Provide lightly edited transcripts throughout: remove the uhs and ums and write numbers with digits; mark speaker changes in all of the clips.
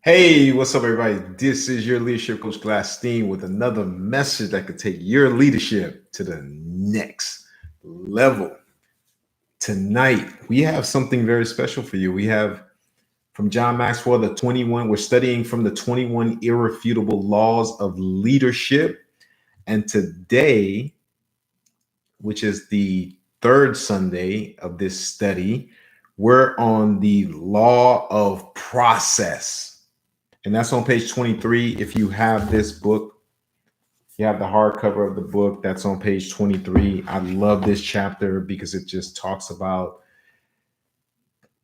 Speaker 1: Hey, what's up, everybody? This is your leadership coach, Glassstein, with another message that could take your leadership to the next level. Tonight, we have something very special for you. We have from John Maxwell, the 21. We're studying from the 21 Irrefutable Laws of Leadership. And today, which is the third Sunday of this study, we're on the law of process. And that's on page 23. If you have this book, you have the hardcover of the book. That's on page 23. I love this chapter because it just talks about,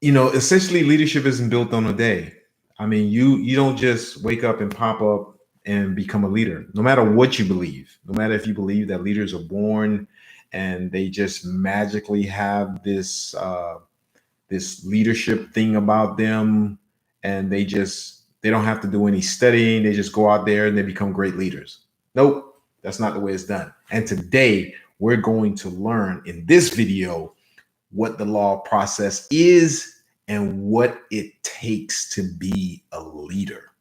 Speaker 1: essentially leadership isn't built on a day. I mean, you don't just wake up and pop up and become a leader. No matter what you believe, no matter if you believe that leaders are born and they just magically have this leadership thing about them, and they don't have to do any studying. They just go out there and they become great leaders. Nope, that's not the way it's done. And today we're going to learn in this video what the law process is and what it takes to be a leader.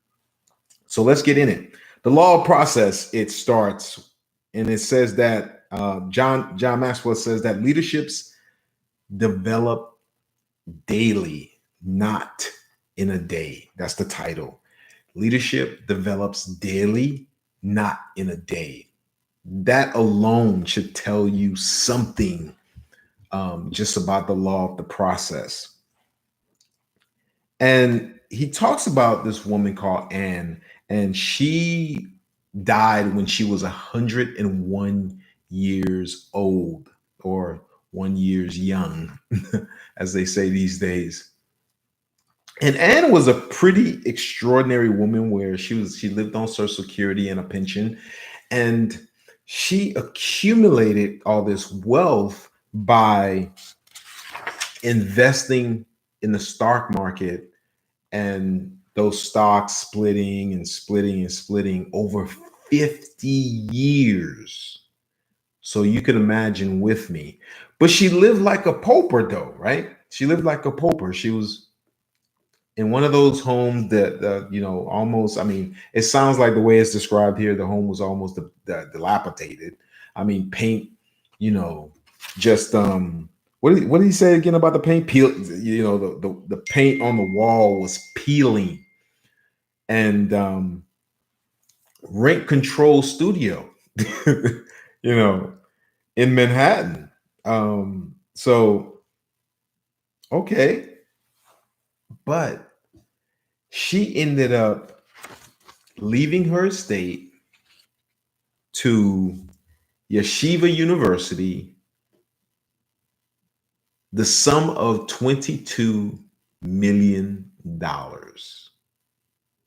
Speaker 1: So let's get in it. The law process, it starts, and it says that John Maxwell says that leaderships develop daily, not in a day. That's the title. Leadership develops daily, not in a day. That alone should tell you something just about the law of the process. And he talks about this woman called Anne, and she died when she was 101 years old, or 1 years young, as they say these days. And Anne was a pretty extraordinary woman where she lived on Social Security and a pension, and she accumulated all this wealth by investing in the stock market, and those stocks splitting and splitting and splitting over 50 years. So you can imagine with me. But she lived like a pauper though, right? She lived like a pauper. She was in one of those homes that almost, I mean, it sounds like the way it's described here, the home was almost dilapidated. I mean, paint, you know, just what did he say again about the paint? Peel, the paint on the wall was peeling. And rent control studio, in Manhattan. So okay. But she ended up leaving her estate to Yeshiva University, the sum of $22 million.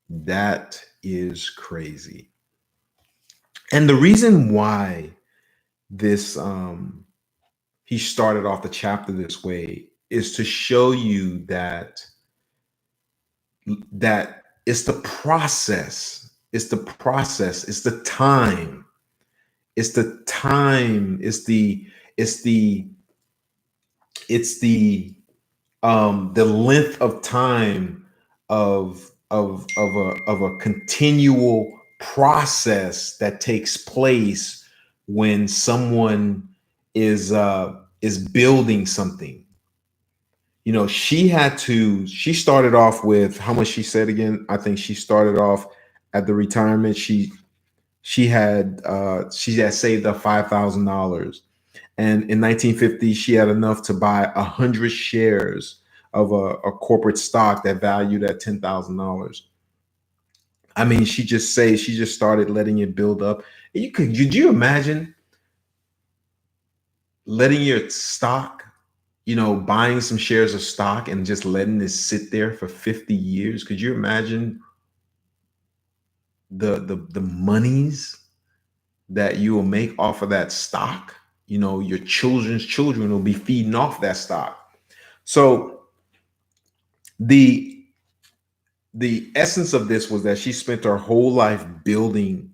Speaker 1: That is crazy. And the reason why this he started off the chapter this way is to show you that it's the process, it's the process, it's the time, it's the time, the length of time of a continual process that takes place when someone is building something. She started off with how much she said again. I think she started off at the retirement. She had saved up $5,000. And in 1950, she had enough to buy 100 shares of a corporate stock that valued at $10,000. I mean, she just started letting it build up. Could you imagine letting your stock, buying some shares of stock and just letting this sit there for 50 years? Could you imagine the monies that you will make off of that stock? Your children's children will be feeding off that stock. So the essence of this was that she spent her whole life building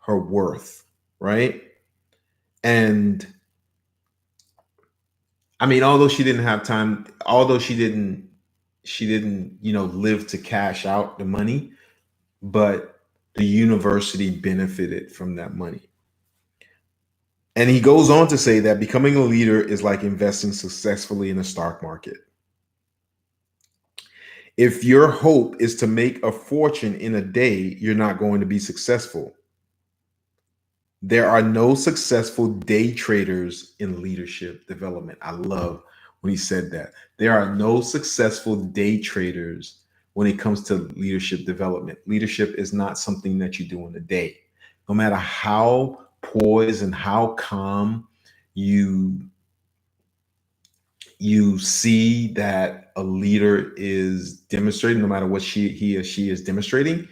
Speaker 1: her worth, right? And I mean, although she live to cash out the money, but the university benefited from that money. And he goes on to say that becoming a leader is like investing successfully in the stock market. If your hope is to make a fortune in a day, you're not going to be successful. There are no successful day traders in leadership development. I love when he said that. There are no successful day traders when it comes to leadership development. Leadership is not something that you do in a day. No matter how poised and how calm you see that a leader is demonstrating, no matter what he or she is demonstrating,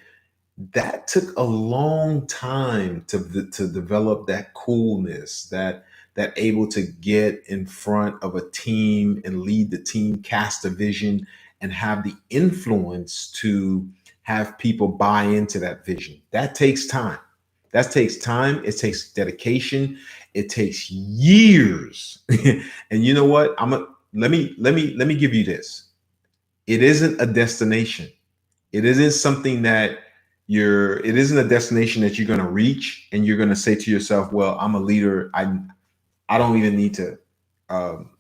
Speaker 1: that took a long time to develop that coolness, that able to get in front of a team and lead the team, cast a vision, and have the influence to have people buy into that vision. That takes time. That takes time. It takes dedication. It takes years. And you know what? Let me give you this. It isn't a destination. It isn't something that it isn't a destination that you're going to reach and you're going to say to yourself, well, I'm a leader. I don't even need to um,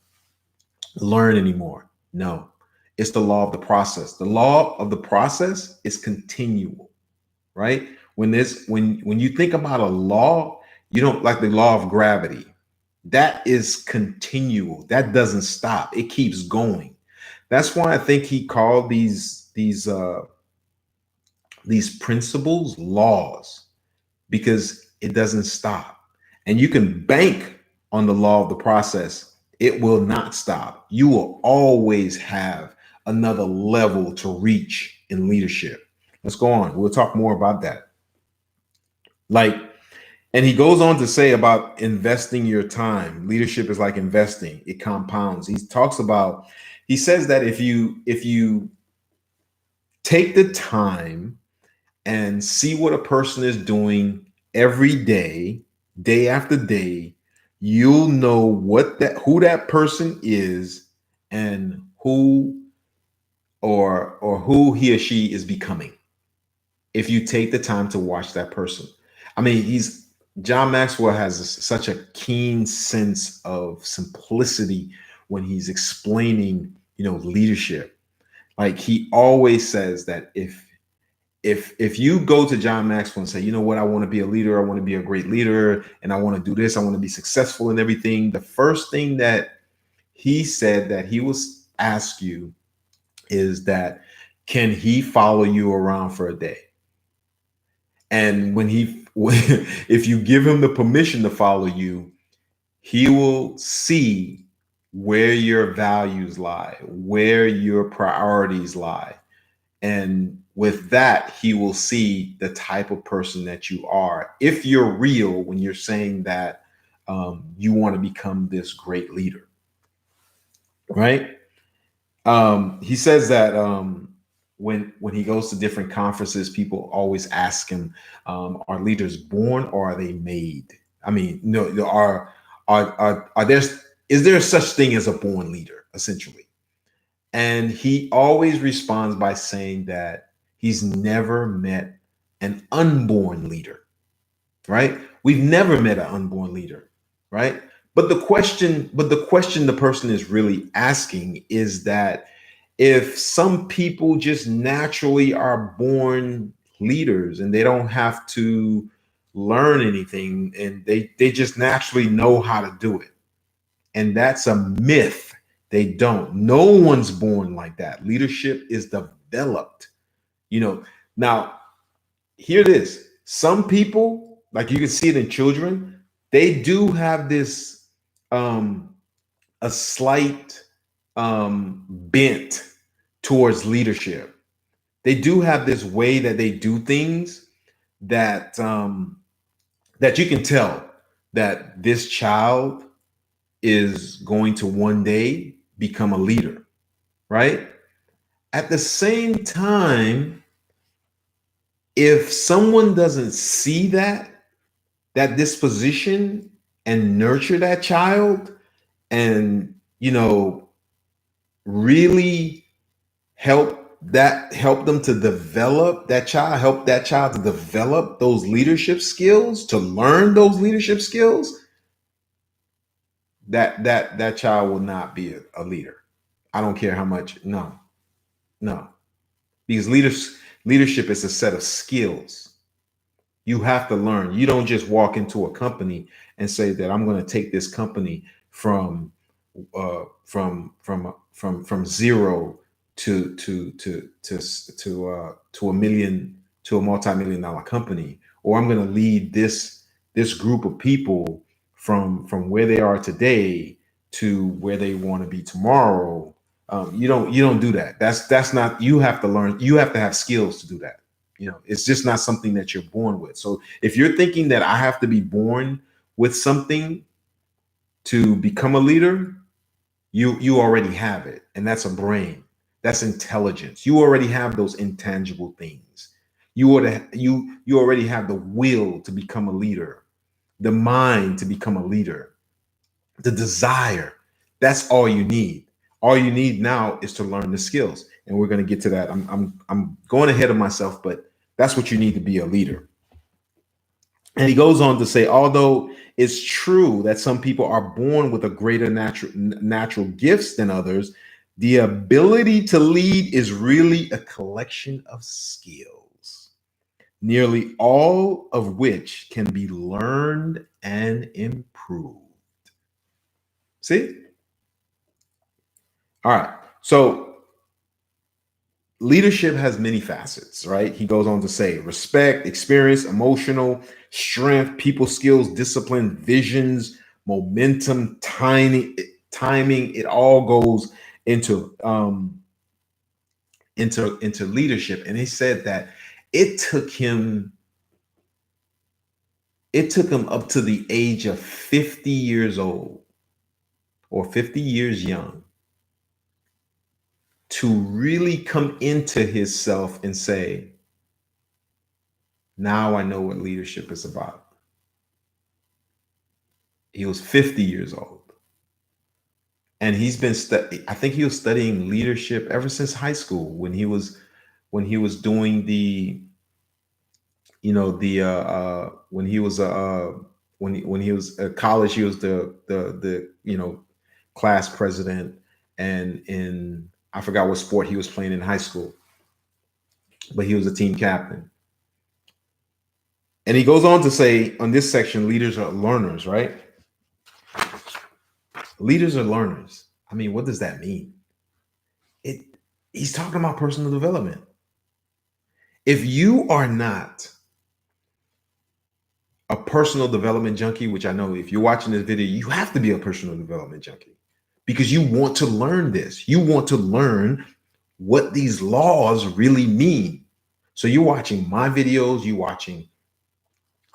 Speaker 1: learn anymore. No, it's the law of the process. The law of the process is continual, right? When you think about a law, you don't like the law of gravity. That is continual. That doesn't stop. It keeps going. That's why I think he called these principles laws, because it doesn't stop. And you can bank on the law of the process. It will not stop. You will always have another level to reach in leadership. Let's go on. We'll talk more about that. And he goes on to say about investing your time. Leadership is like investing. It compounds. He says that if you take the time and see what a person is doing every day, day after day, you'll know who that person is and who who he or she is becoming. If you take the time to watch that person. I mean, John Maxwell has such a keen sense of simplicity when he's explaining, leadership. Like, he always says that if you go to John Maxwell and say, you know what, I want to be a leader, I want to be a great leader, and I want to do this, I want to be successful in everything, the first thing that he said that he will ask you is that, can he follow you around for a day? And if you give him the permission to follow you, he will see where your values lie, where your priorities lie. And with that, he will see the type of person that you are. If you're real when you're saying that you want to become this great leader, right? He says that when he goes to different conferences, people always ask him, "Are leaders born or are they made?" I mean, no, is there such thing as a born leader, essentially? And he always responds by saying that he's never met an unborn leader, right? We've never met an unborn leader, right? But the question the person is really asking is that if some people just naturally are born leaders and they don't have to learn anything and they just naturally know how to do it. And that's a myth. They don't. No one's born like that. Leadership is developed. Now, hear this. Some people, like you can see it in children, they do have this a slight bent towards leadership. They do have this way that they do things that that you can tell that this child is going to one day become a leader, right? At the same time, if someone doesn't see that disposition and nurture that child and really help them to develop that child, help that child to develop those leadership skills, to learn those leadership skills, that child will not be a leader. I don't care how much. No, no, because leadership is a set of skills. You have to learn. You don't just walk into a company and say that I'm going to take this company from from zero to a million, to a multi-million dollar company, or I'm going to lead this group of people from where they are today to where they want to be tomorrow. You don't do that. That's not. You have to learn. You have to have skills to do that. It's just not something that you're born with. So if you're thinking that I have to be born with something to become a leader, you already have it, and that's a brain. That's intelligence. You already have those intangible things. You already have the will to become a leader, the mind to become a leader, the desire. That's all you need. All you need now is to learn the skills, and we're going to get to that. I'm going ahead of myself, but that's what you need to be a leader. And he goes on to say, although it's true that some people are born with a greater natural gifts than others, the ability to lead is really a collection of skills, nearly all of which can be learned and improved. See? All right. So leadership has many facets, right? He goes on to say respect, experience, emotional strength, people skills, discipline, visions, momentum, timing. It all goes into leadership. And he said that it took him up to the age of 50 years old or 50 years young to really come into himself and say, now I know what leadership is about. He was 50 years old. And he's been I think he was studying leadership ever since high school, when he was doing the, when he was when he was at college, he was the class president, and in, I forgot what sport he was playing in high school, but he was a team captain. And he goes on to say, on this section, leaders are learners, right? Leaders are learners. I mean, what does that mean? He's talking about personal development. If you are not a personal development junkie, which I know if you're watching this video, you have to be a personal development junkie, because you want to learn this. You want to learn what these laws really mean. So you're watching my videos, you're watching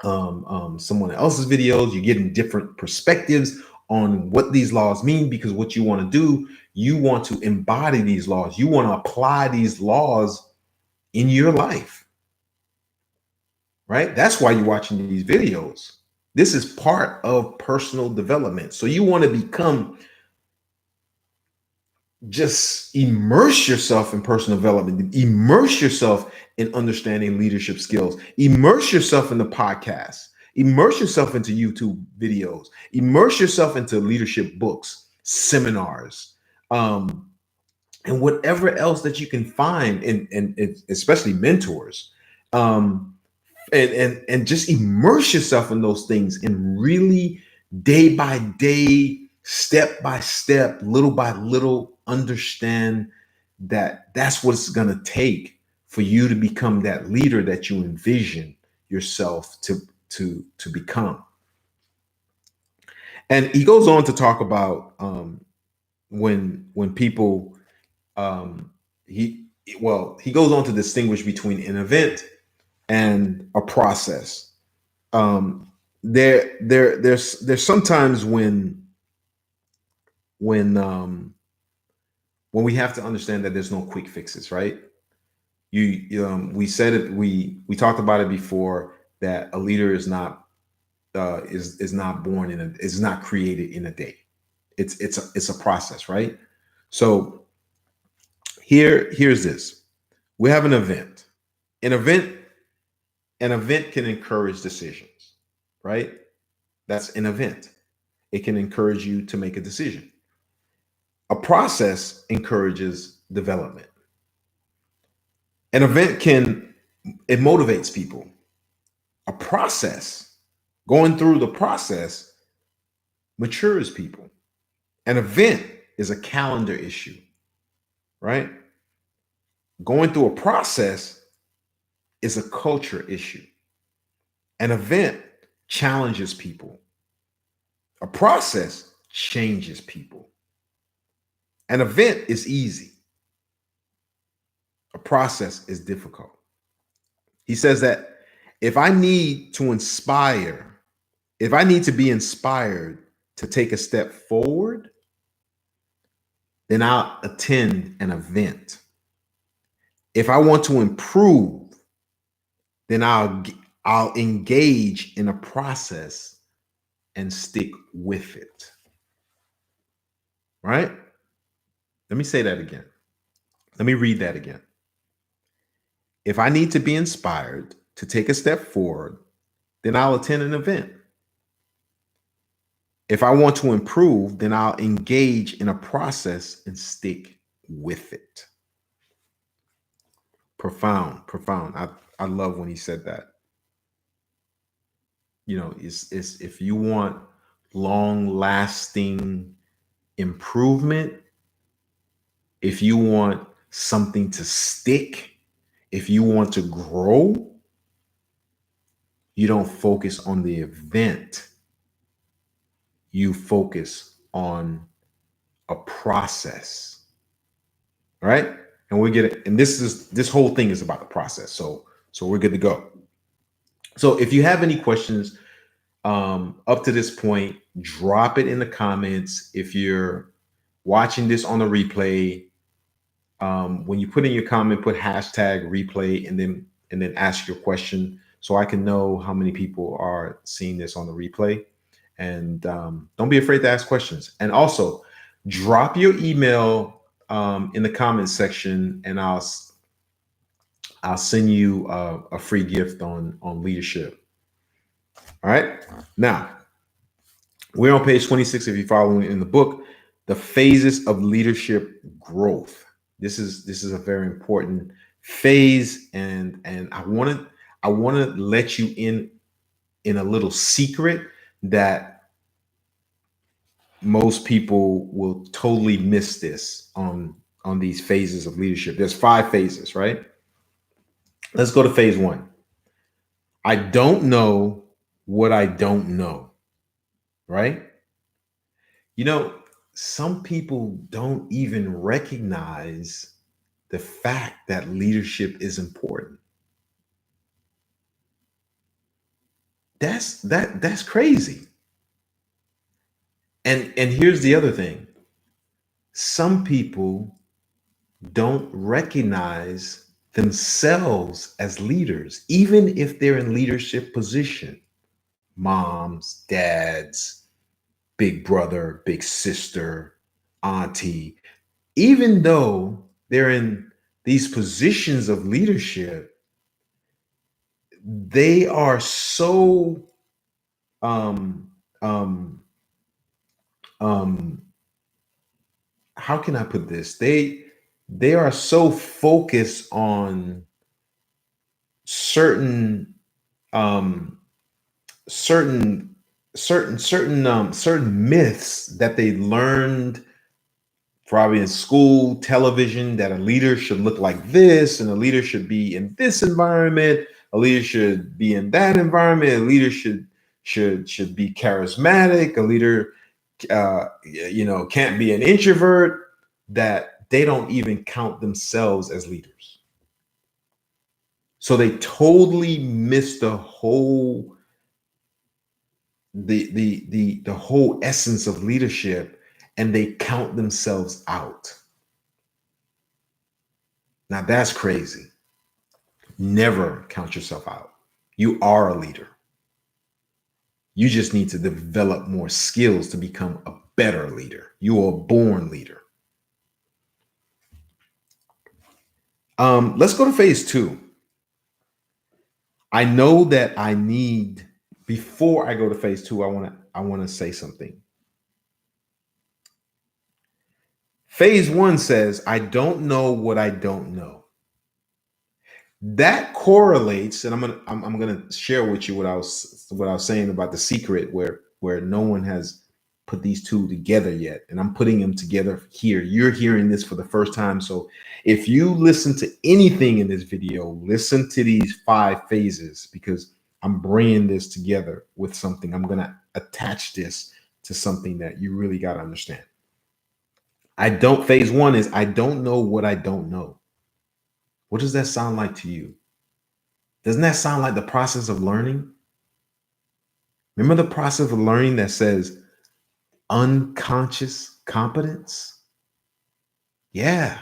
Speaker 1: someone else's videos, you're getting different perspectives on what these laws mean, because what you want to do, you want to embody these laws. You want to apply these laws in your life, right? That's why you're watching these videos. This is part of personal development. So you want to become, just immerse yourself in personal development, immerse yourself in understanding leadership skills, immerse yourself in the podcast, immerse yourself into YouTube videos, immerse yourself into leadership books, seminars, and whatever else that you can find, and especially mentors, and just immerse yourself in those things, and really day by day, step by step, little by little, understand that that's what it's going to take for you to become that leader that you envision yourself to become. And he goes on to talk about when people he goes on to distinguish between an event and a process. There's sometimes when we have to understand that there's no quick fixes, right? We said it. We talked about it before, that a leader is not born is not created in a day. It's a process, right? So Here's this. We have an event. An event, an event can encourage decisions, right? That's an event. It can encourage you to make a decision. A process encourages development. An event it motivates people. A process, going through the process, matures people. An event is a calendar issue, right? Going through a process is a culture issue. An event challenges people. A process changes people. An event is easy. A process is difficult. He says that if I need to inspire, if I need to be inspired to take a step forward, then I'll attend an event. If I want to improve, then I'll engage in a process and stick with it. Right? Let me say that again. Let me read that again. If I need to be inspired to take a step forward, then I'll attend an event. If I want to improve, then I'll engage in a process and stick with it. Profound, profound. I love when he said that. You know, it's if you want long-lasting improvement, if you want something to stick, if you want to grow, you don't focus on the event. You focus on a process. All right? And we get it. And this whole thing is about the process. So we're good to go. So if you have any questions up to this point, drop it in the comments. If you're watching this on the replay, when you put in your comment, put hashtag replay and then ask your question so I can know how many people are seeing this on the replay. And don't be afraid to ask questions. And also drop your email in the comments section, and I'll send you a free gift on leadership. All right. Now we're on page 26. If you're following in the book, the phases of leadership growth. This is a very important phase, and I want to let you in a little secret that most people will totally miss this on these phases of leadership. There's 5 phases, right? Let's go to phase 1. I don't know what I don't know, right? You know, some people don't even recognize the fact that leadership is important. That's crazy. And here's the other thing. Some people don't recognize themselves as leaders, even if they're in leadership position. Moms, dads, big brother, big sister, auntie, even though they're in these positions of leadership, they are so how can I put this? They are so focused on certain certain myths that they learned probably in school, television, that a leader should look like this, and a leader should be in this environment, a leader should be in that environment, a leader should be charismatic, a leader can't be an introvert, that they don't even count themselves as leaders. So they totally miss the whole the whole essence of leadership, and they count themselves out. Now that's crazy. Never count yourself out. You are a leader. You just need to develop more skills to become a better leader. You are a born leader. Let's go to phase two. I know that I need, before I go to phase two, I want to say something. Phase one says, I don't know what I don't know. That correlates, and I'm gonna share with you what I was saying about the secret, where no one has put these two together yet, and I'm putting them together here. You're hearing this for the first time, so if you listen to anything in this video, listen to these 5 phases, because I'm bringing this together with something. I'm gonna attach this to something that you really got to understand. Phase one is I don't know what I don't know. What does that sound like to you? Doesn't that sound like the process of learning? Remember the process of learning that says unconscious competence? Yeah.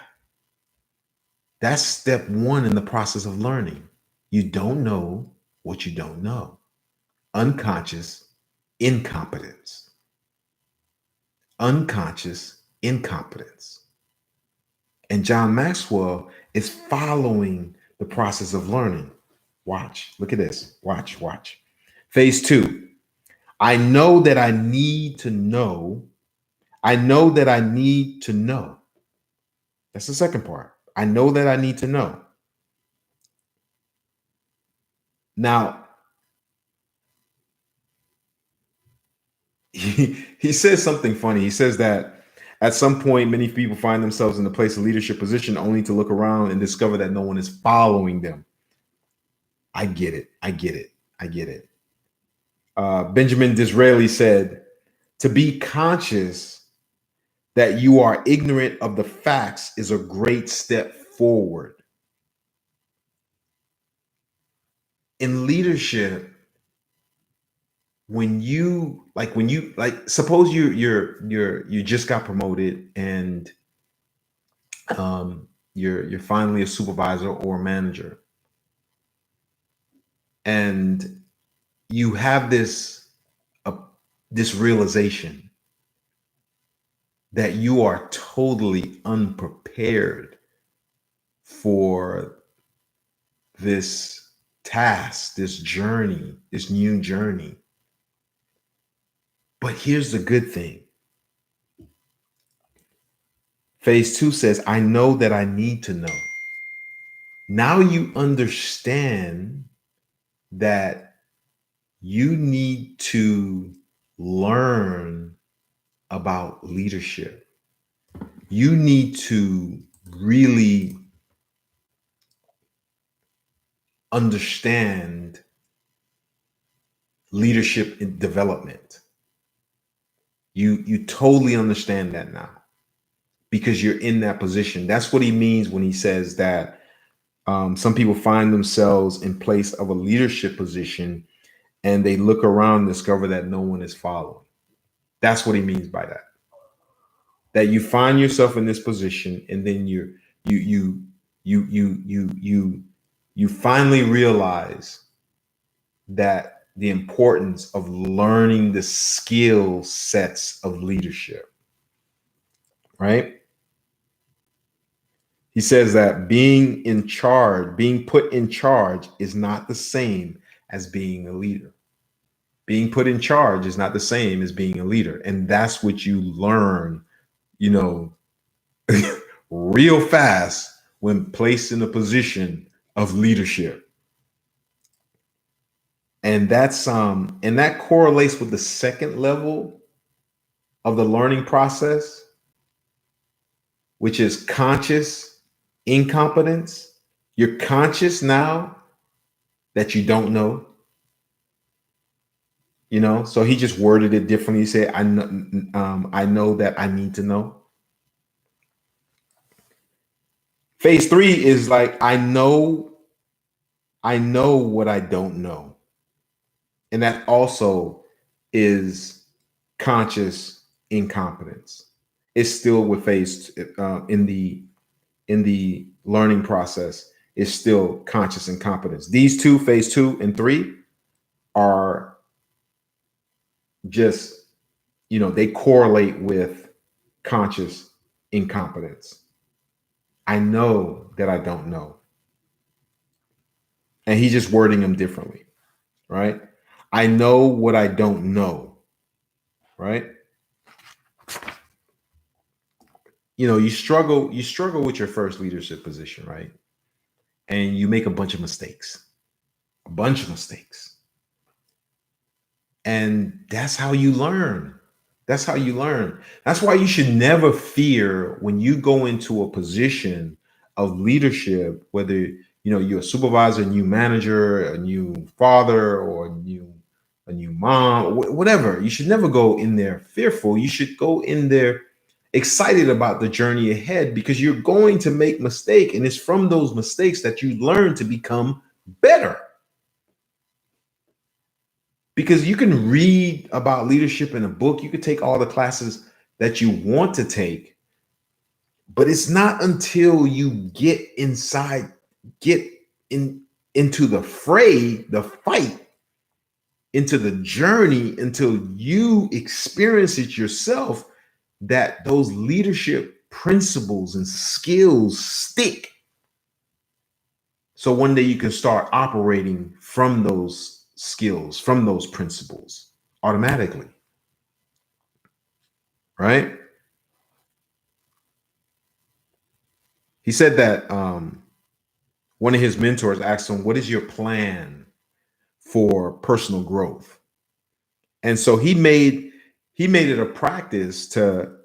Speaker 1: That's step one in the process of learning. You don't know what you don't know. Unconscious incompetence. Unconscious incompetence. And John Maxwell is following the process of learning. Watch. Look at this. Watch. Phase two. I know that I need to know. I know that I need to know. That's the second part. I know that I need to know. Now, he says something funny. He says that at some point, many people find themselves in a place of leadership position only to look around and discover that no one is following them. I get it. Benjamin Disraeli said, to be conscious that you are ignorant of the facts is a great step forward. In leadership, when you suppose you just got promoted and you're finally a supervisor or a manager, and you have this realization that you are totally unprepared for this task, this journey, this new journey. But here's the good thing. Phase two says, I know that I need to know. Now you understand that you need to learn about leadership. You need to really understand leadership and development. You totally understand that now because you're in that position. That's what he means when he says that some people find themselves in place of a leadership position and they look around and discover that no one is following. That's what he means by that. That you find yourself in this position and then you finally realize that the importance of learning the skill sets of leadership, right? He says that being put in charge is not the same as being a leader. Being put in charge is not the same as being a leader. And that's what you learn, real fast when placed in a position of leadership. And that correlates with the second level of the learning process, which is conscious incompetence. You're conscious now that you don't know. So he just worded it differently. He said, I know that I need to know. Phase three is like, I know what I don't know. And that also is conscious incompetence. It's still with phase in the learning process is still conscious incompetence. These two, phase 2 and 3, are just, they correlate with conscious incompetence. I know that I don't know. And he's just wording them differently, right? I know what I don't know, right? You struggle with your first leadership position, right? And you make a bunch of mistakes. A bunch of mistakes. And that's how you learn. That's how you learn. That's why you should never fear when you go into a position of leadership, whether you're a supervisor, a new manager, a new father, or a new mom, whatever. You should never go in there fearful. You should go in there excited about the journey ahead, because you're going to make mistakes, and it's from those mistakes that you learn to become better. Because you can read about leadership in a book, you could take all the classes that you want to take, but it's not until you get inside, into the fray, the fight, into the journey, until you experience it yourself, that those leadership principles and skills stick. So one day you can start operating from those skills, from those principles automatically. Right? He said that one of his mentors asked him, "What is your plan for personal growth?" And so he made it a practice to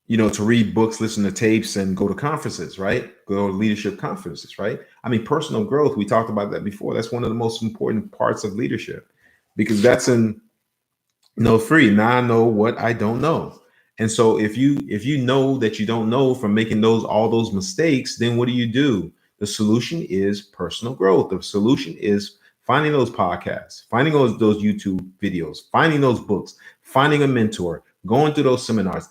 Speaker 1: to read books, listen to tapes, and go to conferences, right? Go to leadership conferences, right? I mean, personal growth, we talked about that before. That's one of the most important parts of leadership, because that's in free. Now I know what I don't know. And so if you know that you don't know from making all those mistakes, then what do? The solution is personal growth. The solution is finding those podcasts, finding those YouTube videos, finding those books, finding a mentor, going through those seminars.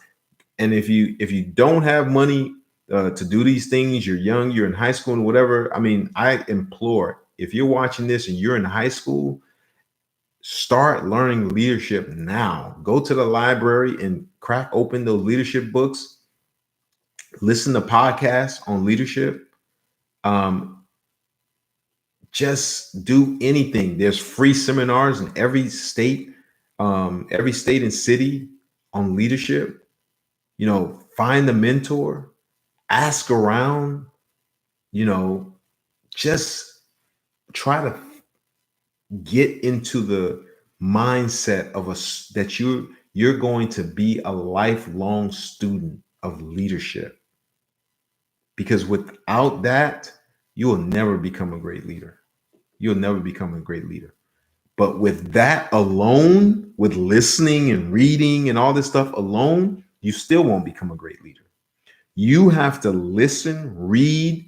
Speaker 1: And if you don't have money to do these things, you're young, you're in high school and whatever. I mean, I implore, if you're watching this and you're in high school, start learning leadership now. Go to the library and crack open those leadership books. Listen to podcasts on leadership. Just do anything. There's free seminars in every state and city on leadership. Find a mentor, ask around, just try to get into the mindset of that you're going to be a lifelong student of leadership. Because without that, you will never become a great leader. You'll never become a great leader. But with that alone, with listening and reading and all this stuff alone, you still won't become a great leader. You have to listen, read,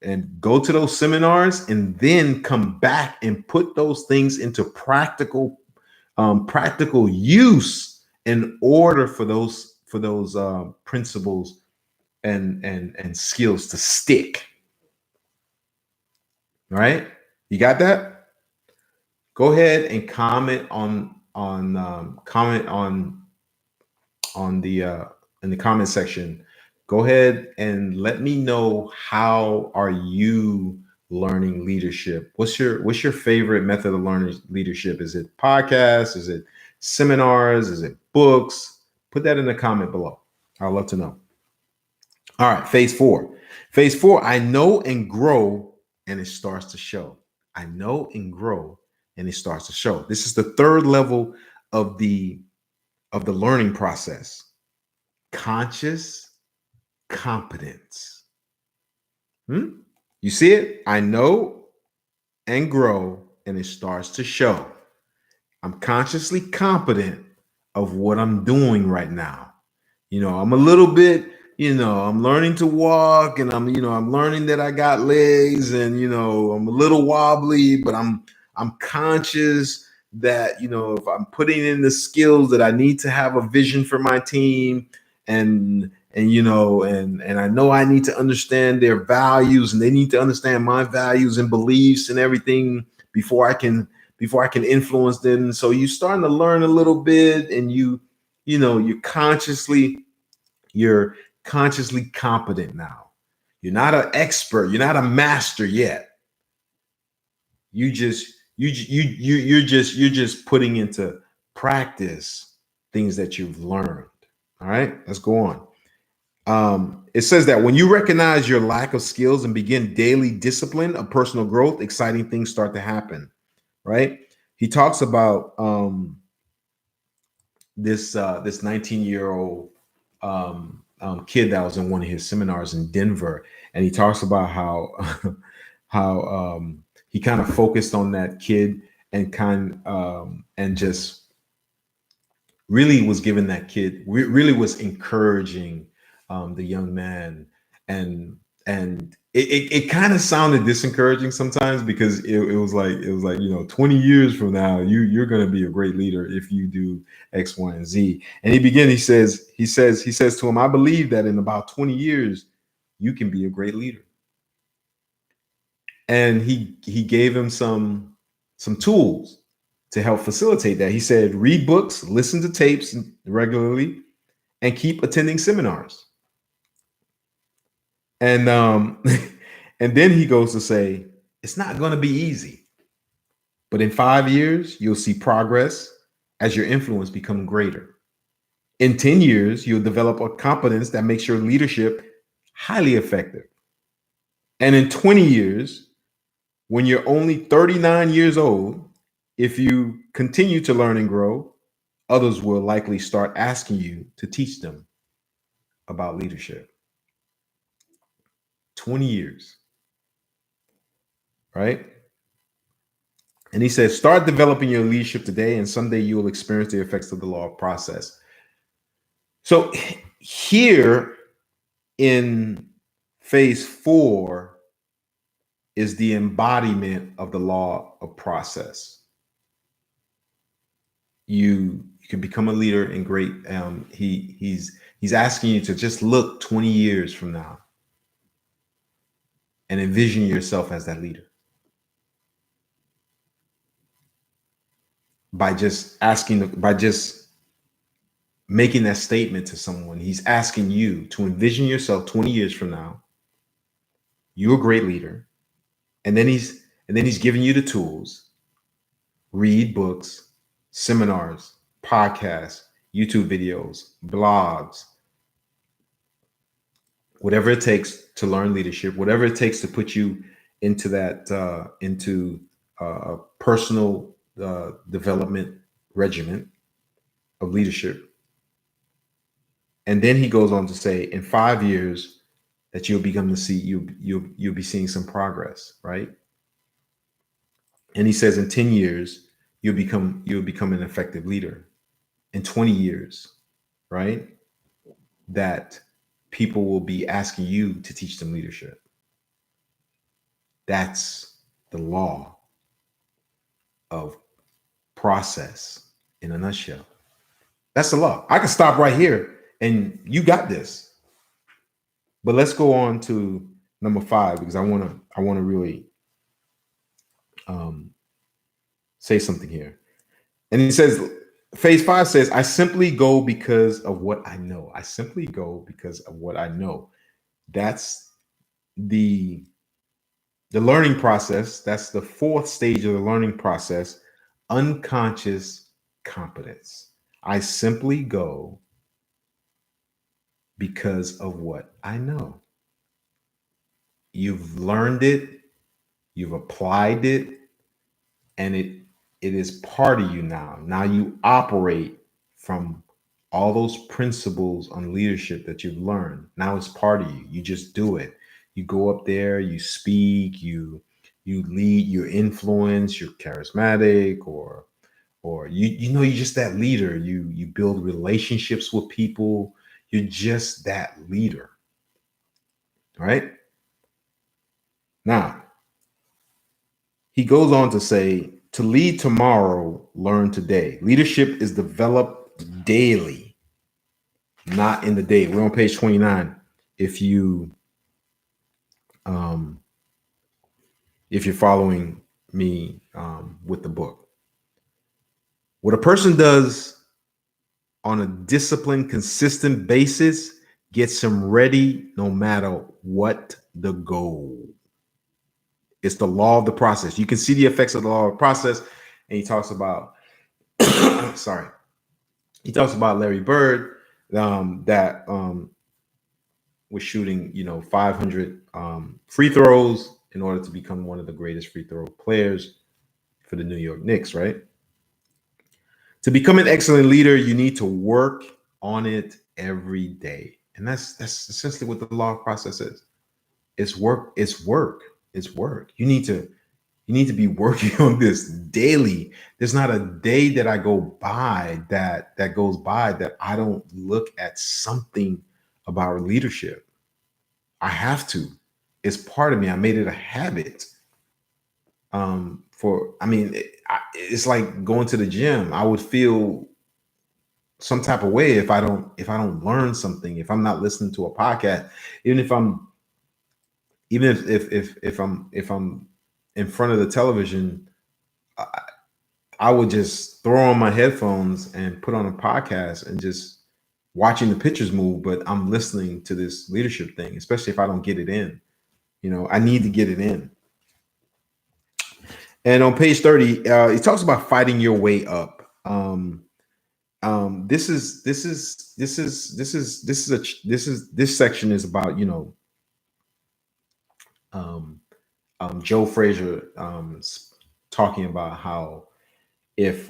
Speaker 1: and go to those seminars, and then come back and put those things into practical use in order for those principles and skills to stick. All right, you got that? Go ahead and comment on the in the comment section. Go ahead and let me know, how are you learning leadership? What's your favorite method of learning leadership? Is it podcasts? Is it seminars? Is it books? Put that in the comment below. I'd love to know. All right, phase 4. Phase 4, I know and grow, and it starts to show. I know and grow, and it starts to show. This is the third level of the learning process. Conscious competence. You see it? I know and grow, and it starts to show. I'm consciously competent of what I'm doing right now. I'm a little bit, I'm learning to walk, and I'm learning that I got legs, and I'm a little wobbly, but I'm conscious that if I'm putting in the skills that I need to have a vision for my team, and I know I need to understand their values, and they need to understand my values and beliefs and everything before I can influence them. So you're starting to learn a little bit, and you're consciously, you're consciously competent now. You're not an expert. You're not a master yet. You're just putting into practice things that you've learned. All right, let's go on. It says that when you recognize your lack of skills and begin daily discipline of personal growth, exciting things start to happen. Right? He talks about this 19-year-old kid that was in one of his seminars in Denver, and he talks about how how he kind of focused on that kid and and just really was giving that kid really was encouraging the young man, and it kind of sounded discouraging sometimes, because it was like 20 years from now you're going to be a great leader if you do X, Y, and Z. And he says to him, I believe that in about 20 years you can be a great leader. And he gave him some tools to help facilitate that. He said, read books, listen to tapes regularly, and keep attending seminars. And and then he goes to say, it's not going to be easy, but in 5 years, you'll see progress as your influence becomes greater. In 10 years, you'll develop a competence that makes your leadership highly effective. And in 20 years, when you're only 39 years old, if you continue to learn and grow, others will likely start asking you to teach them about leadership. 20 years, right? And he says, start developing your leadership today, and someday you will experience the effects of the law of process. So here in phase 4 is the embodiment of the law of process. You can become a leader in great. He's asking you to just look 20 years from now and envision yourself as that leader. By just making that statement to someone, he's asking you to envision yourself 20 years from now. You're a great leader. And then he's giving you the tools. Read books, seminars, podcasts, YouTube videos, blogs, whatever it takes to learn leadership, whatever it takes to put you into that personal development regimen of leadership. And then he goes on to say, in 5 years, that you'll be seeing some progress, right? And he says in 10 years, you'll become an effective leader. In 20 years, right? That people will be asking you to teach them leadership. That's the law of process in a nutshell. That's the law. I can stop right here and you got this. But let's go on to number 5, because I want to really say something here. And he says, phase 5 says, I simply go because of what I know. I simply go because of what I know. That's the learning process. That's the 4th stage of the learning process, unconscious competence. I simply go because of what I know. You've learned it, you've applied it, and it is part of you now. Now you operate from all those principles on leadership that you've learned. Now it's part of you. You just do it. You go up there, you speak, you lead, you influence, you're charismatic, or you're just that leader. You build relationships with people. You're just that leader. All right? Now, he goes on to say, to lead tomorrow, learn today. Leadership is developed daily, not in the day. We're on page 29. If you're following me with the book, what a person does on a disciplined, consistent basis gets him ready no matter what the goal. It's the law of the process. You can see the effects of the law of the process. And he talks about, sorry, he talks about Larry Bird that was shooting, 500 free throws in order to become one of the greatest free throw players for the New York Knicks, right? To become an excellent leader, you need to work on it every day. And that's essentially what the law of process is. It's work, it's work, it's work. You need to be working on this daily. There's not a day that I go by that goes by that I don't look at something about leadership. I have to. It's part of me. I made it a habit. It's like going to the gym. I would feel some type of way if I don't learn something, if I'm not listening to a podcast, even if I'm even if I'm in front of the television, I would just throw on my headphones and put on a podcast and just watching the pictures move, but I'm listening to this leadership thing, especially if I don't get it in. I need to get it in. And on page 30, he talks about fighting your way up. This section is about um, Joe Frazier talking about how if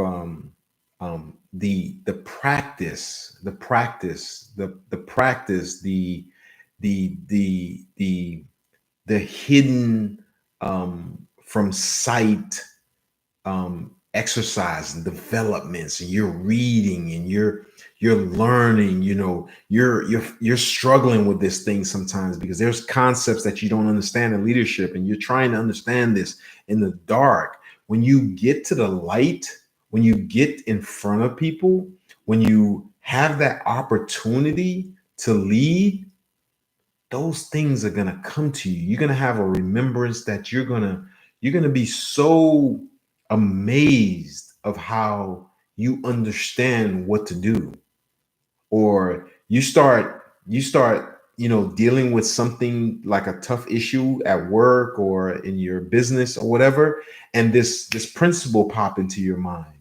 Speaker 1: the practice the hidden from sight exercise and developments, and you're reading and you're learning, you're struggling with this thing sometimes because there's concepts that you don't understand in leadership, and you're trying to understand this in the dark. When you get to the light, when you get in front of people, when you have that opportunity to lead, those things are going to come to you. You're going to have a remembrance that you're going to be so amazed of how you understand what to do. Or you start dealing with something like a tough issue at work or in your business or whatever, and this principle pop into your mind.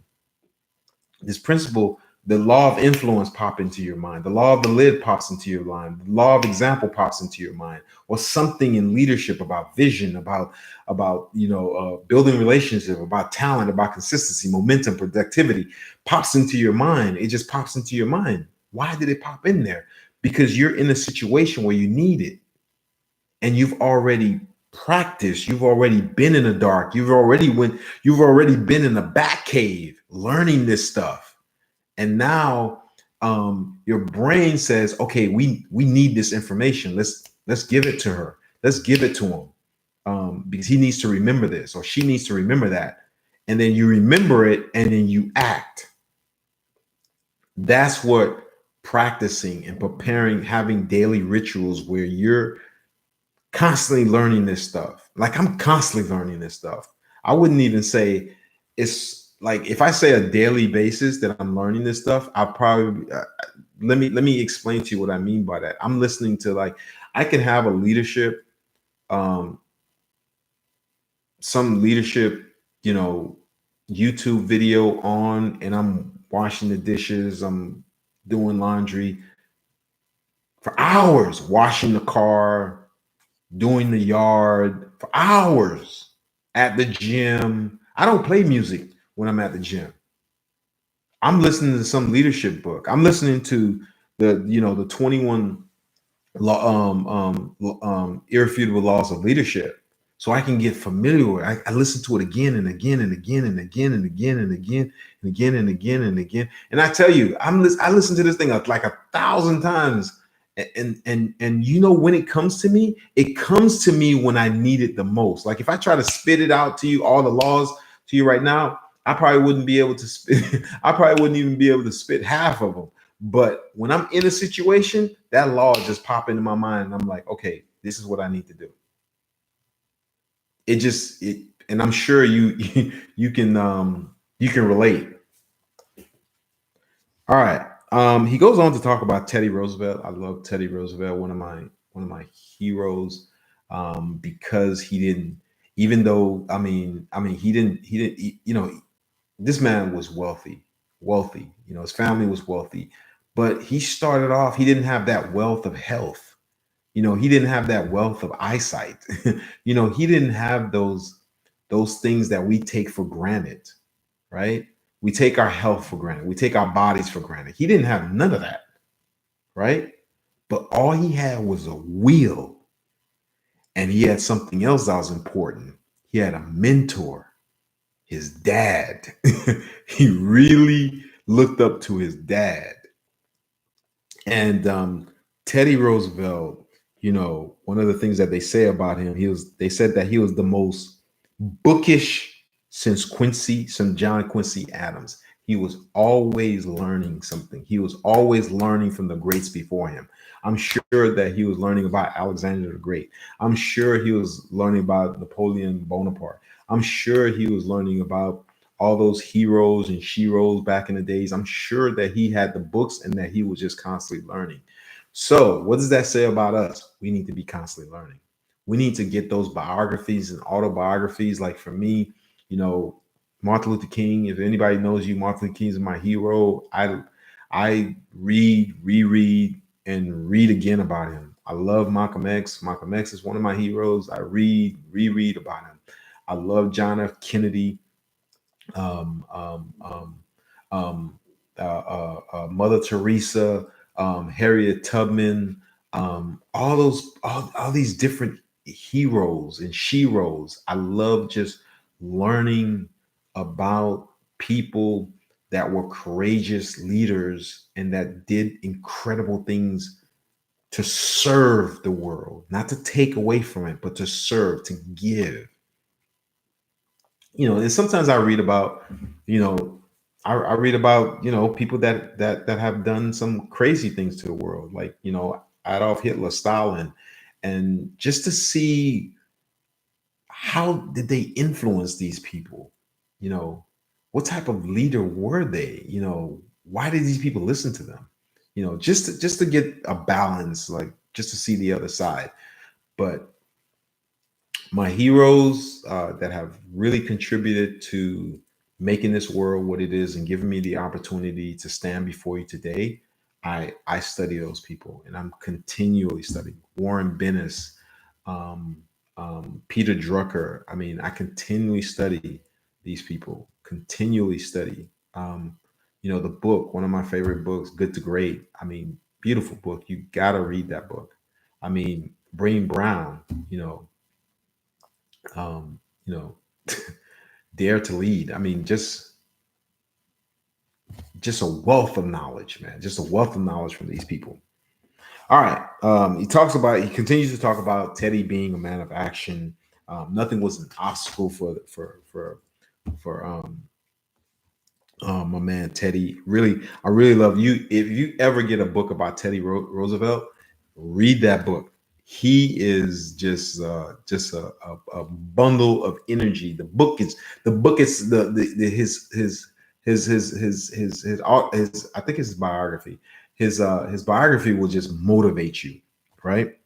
Speaker 1: This principle, the law of influence, pop into your mind. The law of the lid pops into your mind. The law of example pops into your mind. Or something in leadership about vision, about building relationship, about talent, about consistency, momentum, productivity pops into your mind. It just pops into your mind. Why did it pop in there? Because you're in a situation where you need it, and you've already practiced. You've already been in the dark. You've already been in the back cave learning this stuff. And now your brain says, okay, we need this information. Let's give it to her. Let's give it to him, because he needs to remember this, or she needs to remember that. And then you remember it, and then you act. That's what practicing and preparing, having daily rituals where you're constantly learning this stuff. Like, I'm constantly learning this stuff. I wouldn't even say it's like, if I say a daily basis that I'm learning this stuff, I'll probably let me explain to you what I mean by that. I'm listening to, like, I can have a leadership, some leadership, YouTube video on, and I'm washing the dishes, I'm doing laundry for hours, washing the car, doing the yard for hours, at the gym. I don't play music when I'm at the gym. I'm listening to some leadership book. I'm listening to the 21 irrefutable laws of leadership, so I can get familiar with it. I listen to it again and again and again and again and again and again and again and again and again. And I tell you, I listen to this thing like 1,000 times. And when it comes to me when I need it the most. Like, if I try to spit it out to you, all the laws to you right now, I probably wouldn't be able to spit. I probably wouldn't even be able to spit half of them. But when I'm in a situation, that law just pop into my mind, and I'm like, okay, this is what I need to do. And I'm sure you can relate. All right. He goes on to talk about Teddy Roosevelt. I love Teddy Roosevelt, one of my heroes, because he didn't, even though he didn't, this man was wealthy. His family was wealthy, but he started off. He didn't have that wealth of health. He didn't have that wealth of eyesight. He didn't have those things that we take for granted, right? We take our health for granted. We take our bodies for granted. He didn't have none of that, right? But all he had was a will, and he had something else that was important. He had a mentor, his dad. He really looked up to his dad. And Teddy Roosevelt, one of the things that they say about him, they said that he was the most bookish since John Quincy Adams. He was always learning something. He was always learning from the greats before him. I'm sure that he was learning about Alexander the Great. I'm sure he was learning about Napoleon Bonaparte. I'm sure he was learning about all those heroes and sheroes back in the days. I'm sure that he had the books and that he was just constantly learning. So, what does that say about us? We need to be constantly learning. We need to get those biographies and autobiographies. Like for me, Martin Luther King. If anybody knows you, Martin Luther King is my hero. I read, reread, and read again about him. I love Malcolm X. Malcolm X is one of my heroes. I read, reread about him. I love John F. Kennedy, um, um, um, um, Mother Teresa, Harriet Tubman, all these different heroes and sheroes. I love just learning about people that were courageous leaders and that did incredible things to serve the world, not to take away from it, but to serve, to give. And sometimes I read about, you know, I read about, people that have done some crazy things to the world, like, Adolf Hitler, Stalin, and just to see how did they influence these people, you know, what type of leader were they, why did these people listen to them, just to get a balance, like just to see the other side. But my heroes that have really contributed to making this world what it is and giving me the opportunity to stand before you today, I study those people, and I'm continually studying Warren Bennis, um, Peter Drucker. I mean, I continually study these people, continually study. The book, one of my favorite books, Good to Great. I mean, beautiful book. You got to read that book. I mean, Brené Brown, you know, um, you know, Dare to Lead. I mean, just a wealth of knowledge, man. Just a wealth of knowledge from these people. All right. He continues to talk about Teddy being a man of action. Nothing was an obstacle for my man Teddy. Really, I really love you. If you ever get a book about Teddy Roosevelt, read that book. He is just a bundle of energy. The book is the his I think it's his biography. His biography will just motivate you, right?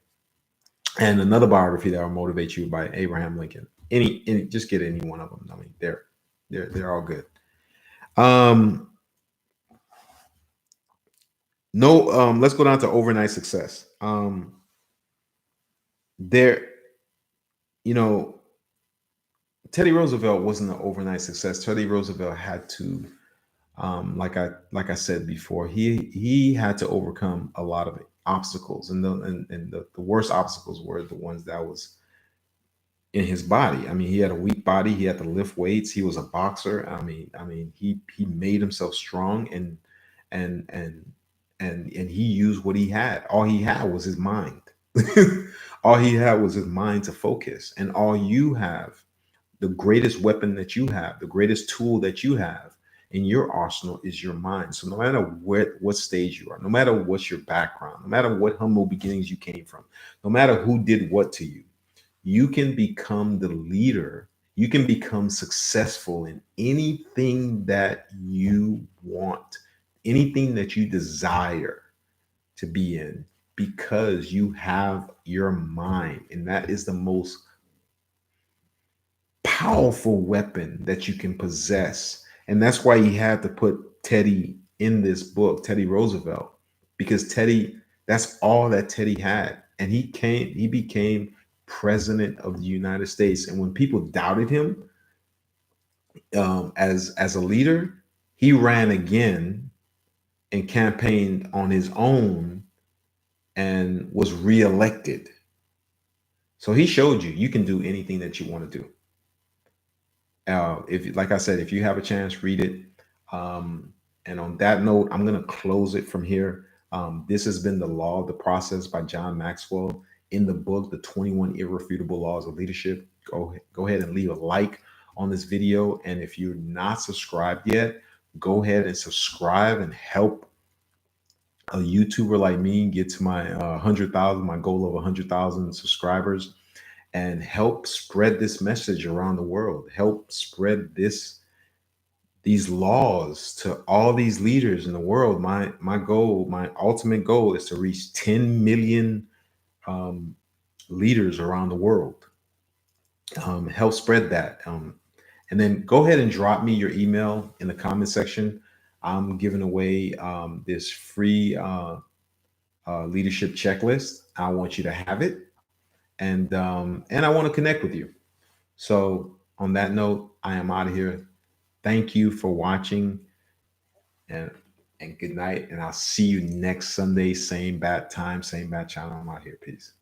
Speaker 1: And another biography that will motivate you by Abraham Lincoln. Any just get any one of them. I mean, they're all good. Um, no, let's go down to overnight success. There, you know, Teddy Roosevelt wasn't an overnight success. Teddy Roosevelt had to, like I said before, he had to overcome a lot of obstacles, and the worst obstacles were the ones that was in his body. I mean, he had a weak body. He had to lift weights. He was a boxer. I mean, he made himself strong, and and and he used what he had. All he had was his mind. All he had was his mind to focus, and all you have, the greatest weapon that you have, the greatest tool that you have in your arsenal is your mind. So no matter what stage you are, no matter what's your background, no matter what humble beginnings you came from, no matter who did what to you, you can become the leader. You can become successful in anything that you want, anything that you desire to be in, because you have your mind. And that is the most powerful weapon that you can possess. And that's why he had to put Teddy in this book, Teddy Roosevelt, because Teddy, that's all that Teddy had. And he became president of the United States. And when people doubted him as a leader, he ran again and campaigned on his own and was reelected. So he showed you can do anything that you want to do. If, like I said, if you have a chance, read it. And on that note, I'm going to close it from here. This has been The Law of the Process by John Maxwell. In the book, The 21 Irrefutable Laws of Leadership. Go ahead and leave a like on this video. And if you're not subscribed yet, go ahead and subscribe and help a YouTuber like me get to my 100,000, my goal of 100,000 subscribers, and help spread this message around the world. Help spread these laws to all these leaders in the world. My goal, my ultimate goal, is to reach 10 million leaders around the world. Help spread that. And then go ahead and drop me your email in the comment section. I'm giving away this free leadership checklist. I want you to have it, and I want to connect with you. So on that note, I am out of here. Thank you for watching, and good night. And I'll see you next Sunday, same bat time, same bat channel. I'm out here. Peace.